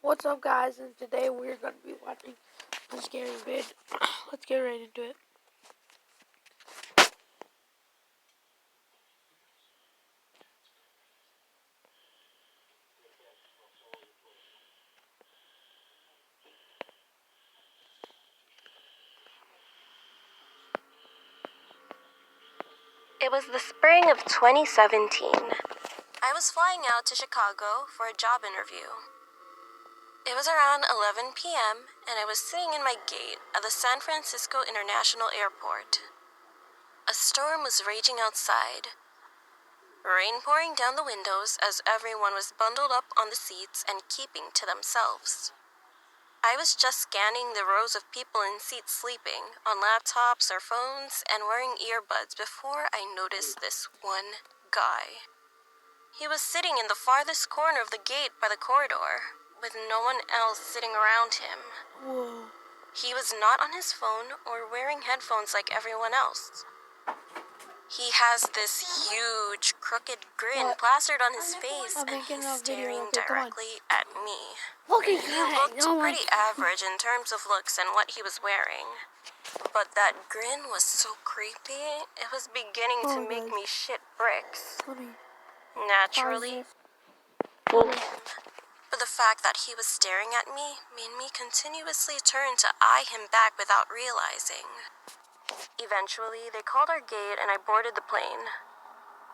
What's up, guys? And today we're going to be watching a scary vid. Let's get right into it. It was the spring of 2017. I was flying out to Chicago for a job interview. It was around 11 p.m., and I was sitting in my gate at the San Francisco International Airport. A storm was raging outside, rain pouring down the windows as everyone was bundled up on the seats and keeping to themselves. I was just scanning the rows of people in seats sleeping, on laptops or phones, and wearing earbuds before I noticed this one guy. He was sitting in the farthest corner of the gate by the corridor, with no one else sitting around him. Whoa. He was not on his phone or wearing headphones like everyone else. He has this huge, crooked grin plastered on his face, and he's staring directly at me. Okay, He looked pretty average in terms of looks and what he was wearing. But that grin was so creepy, it was beginning to make me shit bricks. Naturally, him. But the fact that he was staring at me made me continuously turn to eye him back without realizing. Eventually, they called our gate and I boarded the plane.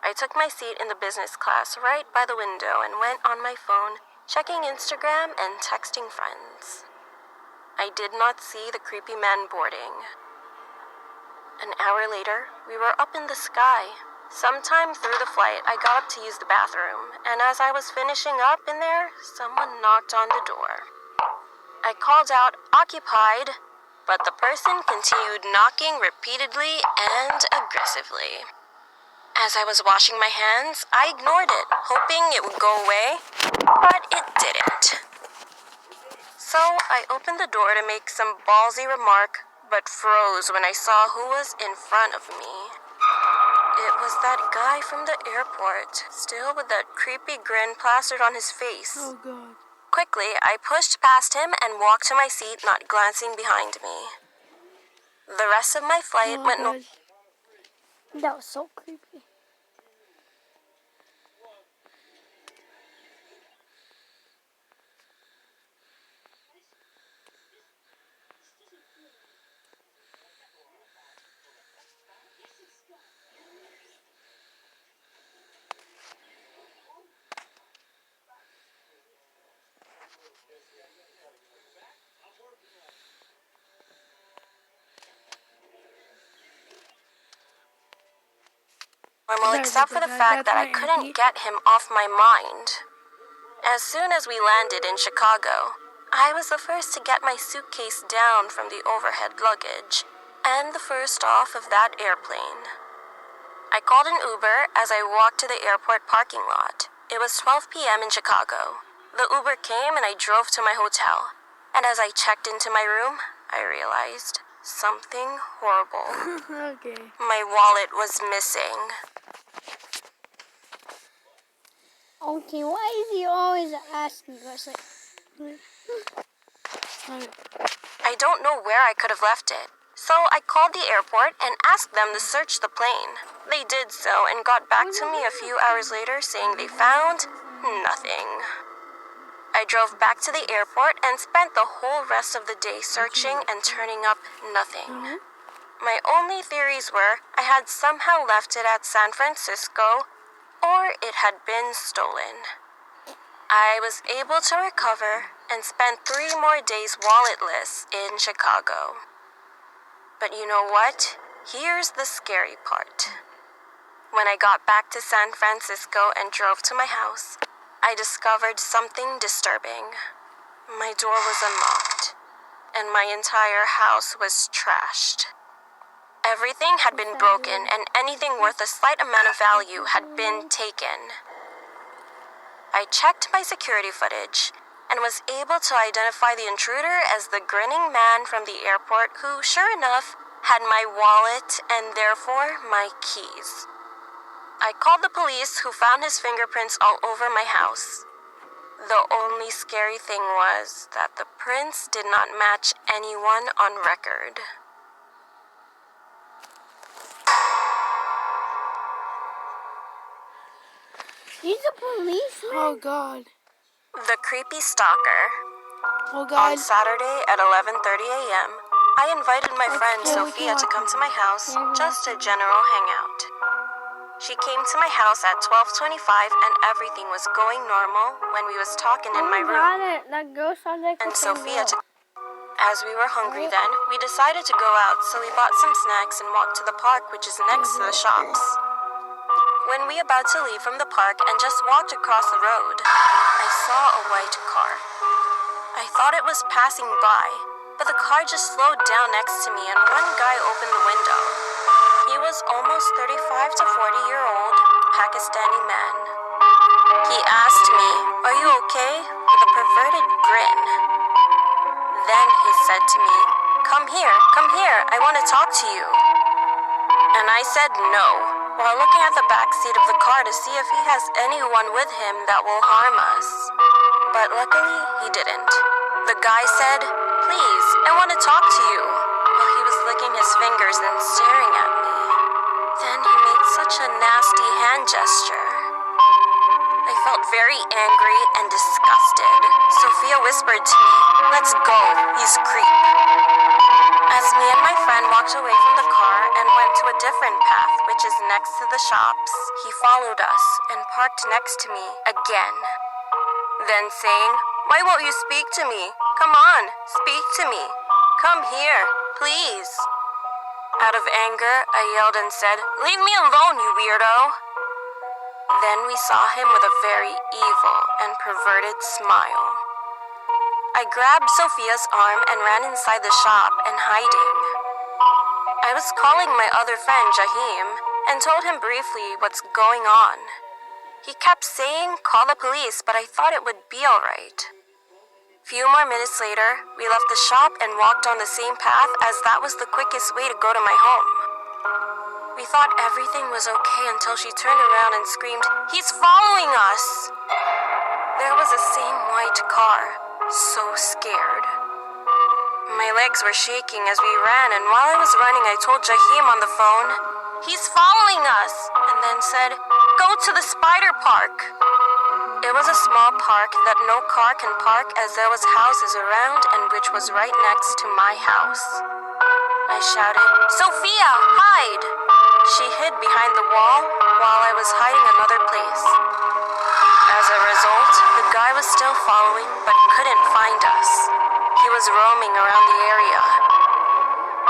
I took my seat in the business class right by the window and went on my phone, checking Instagram and texting friends. I did not see the creepy man boarding. An hour later, we were up in the sky. Sometime through the flight, I got up to use the bathroom, and as I was finishing up in there, someone knocked on the door. I called out, "Occupied," but the person continued knocking repeatedly and aggressively. As I was washing my hands, I ignored it, hoping it would go away, but it didn't. So I opened the door to make some ballsy remark, but froze when I saw who was in front of me. It was that guy from the airport, still with that creepy grin plastered on his face. Oh, God. Quickly, I pushed past him and walked to my seat, not glancing behind me. The rest of my flight went That was so creepy. normal except for the fact that I couldn't get him off my mind. As soon as we landed in Chicago, I was the first to get my suitcase down from the overhead luggage and the first off of that airplane. I called an Uber as I walked to the airport parking lot. It was 12 p.m. in Chicago. The Uber came and I drove to my hotel. And as I checked into my room, I realized something horrible. Okay. My wallet was missing. Okay, why is he always asking us I don't know where I could have left it. So I called the airport and asked them to search the plane. They did so and got back to me a few hours later saying they found nothing. I drove back to the airport and spent the whole rest of the day searching and turning up nothing. My only theories were I had somehow left it at San Francisco or it had been stolen. I was able to recover and spent 3 more days walletless in Chicago. But you know what? Here's the scary part. When I got back to San Francisco and drove to my house, I discovered something disturbing. My door was unlocked, and my entire house was trashed. Everything had been broken, and anything worth a slight amount of value had been taken. I checked my security footage and was able to identify the intruder as the grinning man from the airport who, sure enough, had my wallet and therefore my keys. I called the police who found his fingerprints all over my house. The only scary thing was that the prints did not match anyone on record. He's a policeman? Oh God. The creepy stalker. Oh On God. Saturday at 11:30 a.m., I invited my friend yeah, we Sophia can to watch come it. to my house, just a general hangout. She came to my house at 12:25 and everything was going normal when we was talking in my room. That girl sounds like And the same Sophia girl. As we were hungry then, we decided to go out, so we bought some snacks and walked to the park, which is next to the shops. When we about to leave from the park and just walked across the road, I saw a white car. I thought it was passing by, but the car just slowed down next to me and one guy opened the window. He was almost 35 to 40-year-old Pakistani man. He asked me, "Are you okay?" with a perverted grin. Then he said to me, come here, I want to talk to you." And I said no, while looking at the back seat of the car to see if he has anyone with him that will harm us. But luckily, he didn't. The guy said, "Please, I want to talk to you," while he was licking his fingers and staring at me. Then he made such a nasty hand gesture. I felt very angry and disgusted. Sophia whispered to me, "Let's go, he's creep." As me and my friend walked away from the car and went to a different path, which is next to the shops, he followed us and parked next to me again. Then saying, "Why won't you speak to me? Come on, speak to me. Come here, please." Out of anger, I yelled and said, "Leave me alone, you weirdo." Then we saw him with a very evil and perverted smile. I grabbed Sophia's arm and ran inside the shop and hiding. I was calling my other friend Jahim and told him briefly what's going on. He kept saying, "Call the police," but I thought it would be alright. Few more minutes later, we left the shop and walked on the same path as that was the quickest way to go to my home. We thought everything was okay until she turned around and screamed, "He's following us!" There was the same white car. So scared. My legs were shaking as we ran, and while I was running, I told Jahim on the phone, "He's following us," and then said, "Go to the spider park." It was a small park that no car can park as there was houses around and which was right next to my house. I shouted, "Sophia, hide!" She hid behind the wall while I was hiding another place. As a result, the guy was still following but couldn't find us. He was roaming around the area.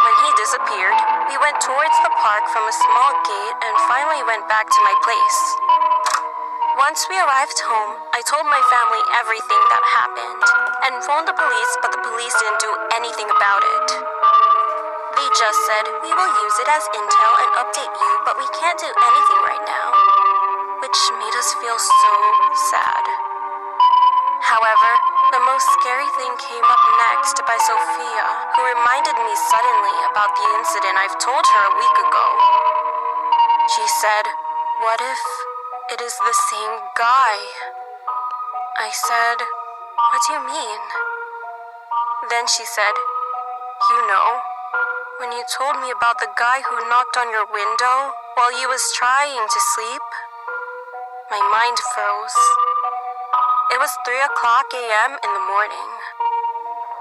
When he disappeared, we went towards the park from a small gate and finally went back to my place. Once we arrived home, I told my family everything that happened and phoned the police, but the police didn't do anything about it. They just said, "We will use it as intel and update you, but we can't do anything right now," which made us feel so sad. However, the most scary thing came up next by Sophia, who reminded me suddenly about the incident I've told her a week ago. She said, "What if it is the same guy?" I said, "What do you mean?" Then she said, "You know, when you told me about the guy who knocked on your window while you was trying to sleep?" My mind froze. It was 3:00 a.m. in the morning.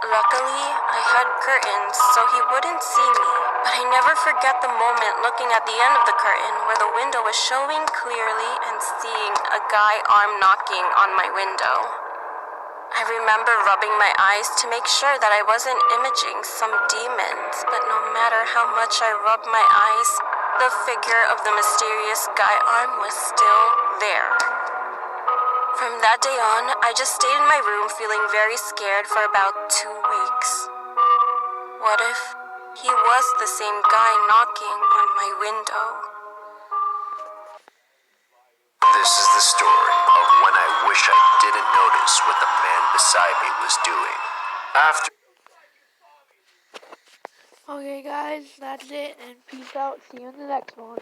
Luckily, I had curtains so he wouldn't see me, but I never forget the moment looking at the end of the curtain where the window was showing clearly and seeing a guy arm knocking on my window. I remember rubbing my eyes to make sure that I wasn't imaging some demons, but no matter how much I rubbed my eyes, the figure of the mysterious guy arm was still there. From that day on, I just stayed in my room feeling very scared for about 2 weeks. What if he was the same guy knocking on my window? This is the story of when I wish I didn't notice what the man beside me was doing. After Okay, guys, that's it, and peace out. See you in the next one.